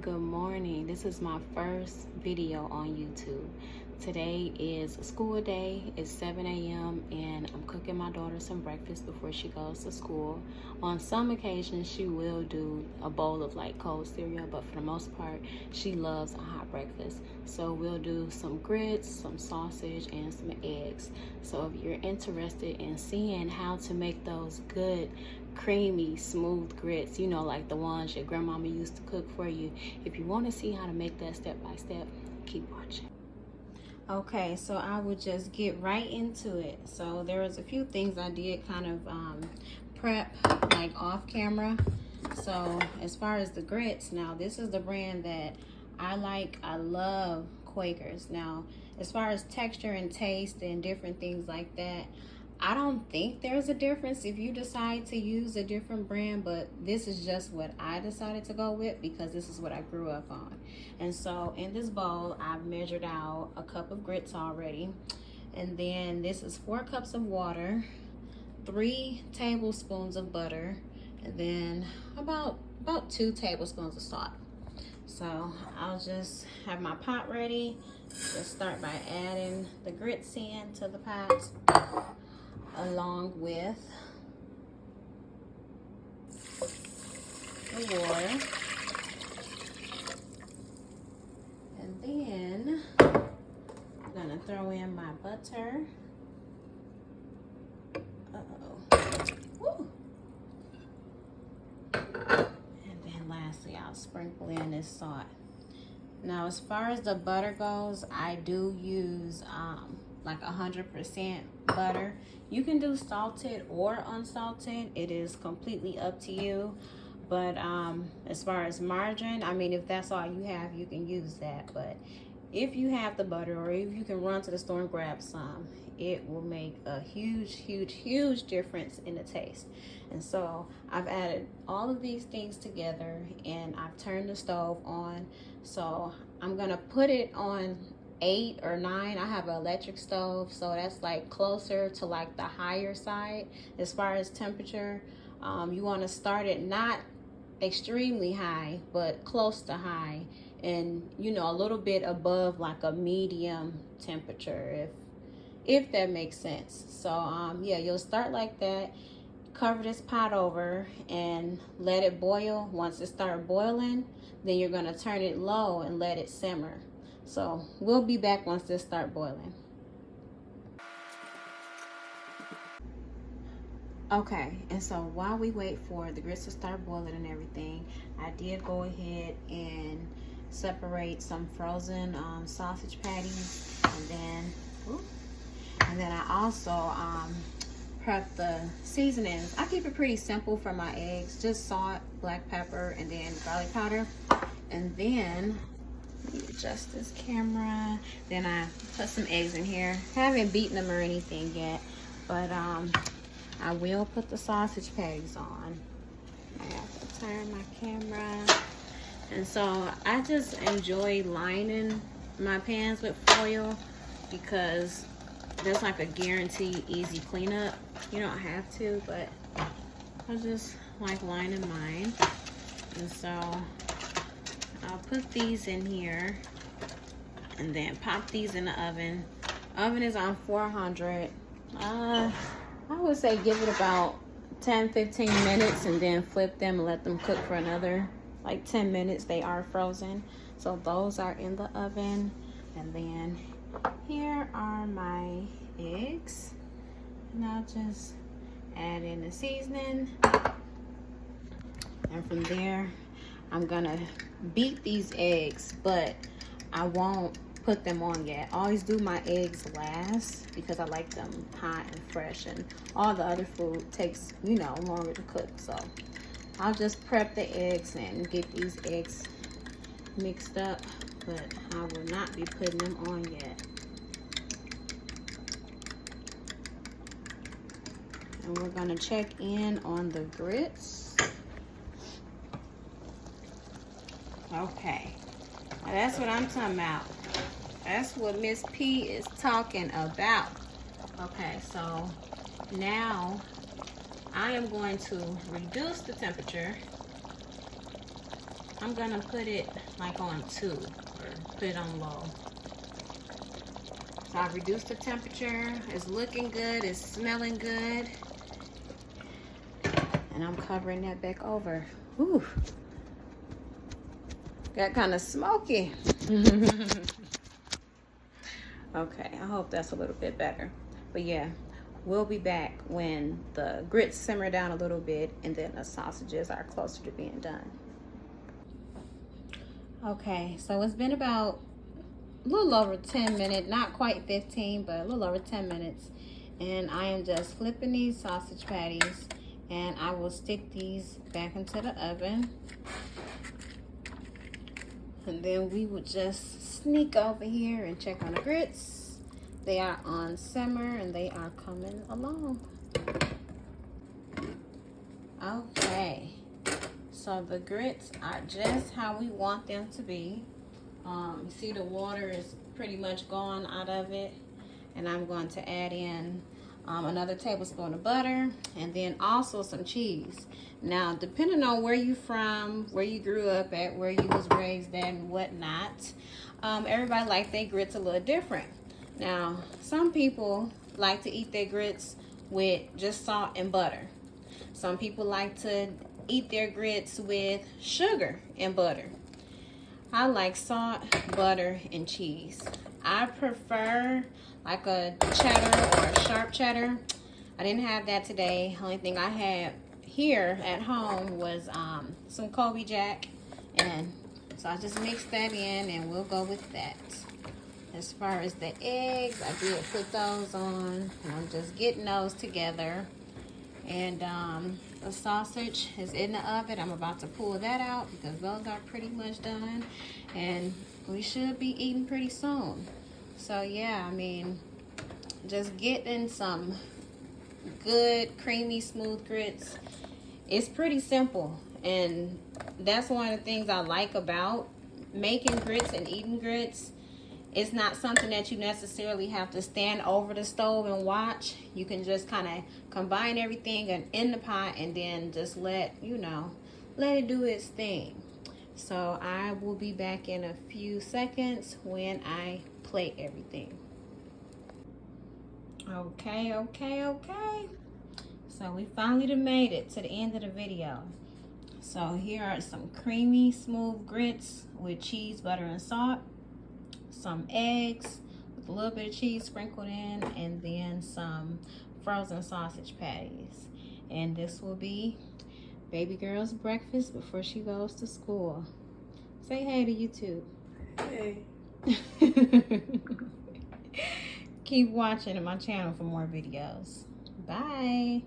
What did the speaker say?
Good morning. This is my first video on YouTube. Today is school day. It's 7 a.m. and I'm cooking my daughter some breakfast before she goes to school. On some occasions she will do a bowl of like cold cereal, but for the most part she loves a hot breakfast. So we'll do some grits, some sausage, and some eggs. So if you're interested in seeing how to make those good creamy smooth grits, you know, like the ones your grandmama used to cook for you, if you want to see how to make that step by step, keep watching. Okay, so I would just get right into it. So there was a few things I did kind of prep like off camera. So as far as the grits, now this is the brand that I like. I love Quakers. Now as far as texture and taste and different things like that, I don't think there's a difference if you decide to use a different brand, but this is just what I decided to go with because this is what I grew up on. And so in this bowl, I've measured out a cup of grits already. And then this is 4 cups of water, 3 tablespoons of butter, and then about 2 tablespoons of salt. So I'll just have my pot ready. Just start by adding the grits in to the pot, along with the water. And then I'm gonna throw in my butter. Woo. And then lastly, I'll sprinkle in this salt. Now, as far as the butter goes, I do use like 100% butter. You can do salted or unsalted. It is completely up to you. But as far as margarine, I mean, if that's all you have, you can use that. But if you have the butter, or if you can run to the store and grab some, it will make a huge difference in the taste. And so I've added all of these things together and I've turned the stove on. So I'm gonna put it on 8 or 9. I have an electric stove, so that's like closer to like the higher side as far as temperature. You want to start it not extremely high, but close to high, and you know, a little bit above like a medium temperature, if that makes sense. So yeah, you'll start like that. Cover this pot over and let it boil. Once it starts boiling, then you're gonna turn it low and let it simmer. So we'll be back once this starts boiling. Okay, and so while we wait for the grits to start boiling and everything, I did go ahead and separate some frozen sausage patties, and then I also prep the seasonings. I keep it pretty simple for my eggs, just salt, black pepper, and then garlic powder. And then let me adjust this camera. Then I put some eggs in here. Haven't beaten them or anything yet, but I will put the sausage patties on. I have to turn my camera. And so I just enjoy lining my pans with foil because that's like a guaranteed easy cleanup. You don't have to, but I just like lining mine. And so I'll put these in here and then pop these in the oven. Oven is on 400. I would say give it about 10-15 minutes and then flip them and let them cook for another like 10 minutes. They are frozen, so those are in the oven. And then here are my eggs, and I'll just add in the seasoning, and from there I'm gonna beat these eggs, but I won't put them on yet. I always do my eggs last because I like them hot and fresh, and all the other food takes, you know, longer to cook. So I'll just prep the eggs and get these eggs mixed up, but I will not be putting them on yet. And we're gonna check in on the grits. Okay, now that's what I'm talking about. That's what Miss P is talking about. Okay, so now I am going to reduce the temperature. I'm gonna put it like on 2 or put it on low. So I've reduced the temperature. It's looking good, it's smelling good. And I'm covering that back over. Whew. Got kind of smoky. Okay, I hope that's a little bit better. But yeah, we'll be back when the grits simmer down a little bit and then the sausages are closer to being done. Okay, so it's been about a little over 10 minutes, not quite 15, but a little over 10 minutes. And I am just flipping these sausage patties, and I will stick these back into the oven. And then we will just sneak over here and check on the grits. They are on simmer and they are coming along. Okay, so the grits are just how we want them to be. You see the water is pretty much gone out of it. And I'm going to add in another tablespoon of butter and then also some cheese. Now, depending on where you from, where you grew up at, where you was raised at and whatnot, everybody like their grits a little different. Now, some people like to eat their grits with just salt and butter. Some people like to eat their grits with sugar and butter. I like salt, butter, and cheese. I prefer like a cheddar or a sharp cheddar. I didn't have that today. Only thing I had here at home was some Colby Jack, and so I just mixed that in and we'll go with that. As far as the eggs, I did put those on and I'm just getting those together. And the sausage is in the oven. I'm about to pull that out because those are pretty much done and we should be eating pretty soon. So yeah, I mean, just getting some good creamy smooth grits. It's pretty simple, and that's one of the things I like about making grits and eating grits. It's not something that you necessarily have to stand over the stove and watch. You can just kind of combine everything in the pot and then just let it do its thing. So I will be back in a few seconds when I plate everything. Okay. So we finally made it to the end of the video. So here are some creamy, smooth grits with cheese, butter, and salt. Some eggs with a little bit of cheese sprinkled in, and then some frozen sausage patties. And this will be baby girl's breakfast before she goes to school. Say hey to YouTube. Hey. Keep watching on my channel for more videos. Bye.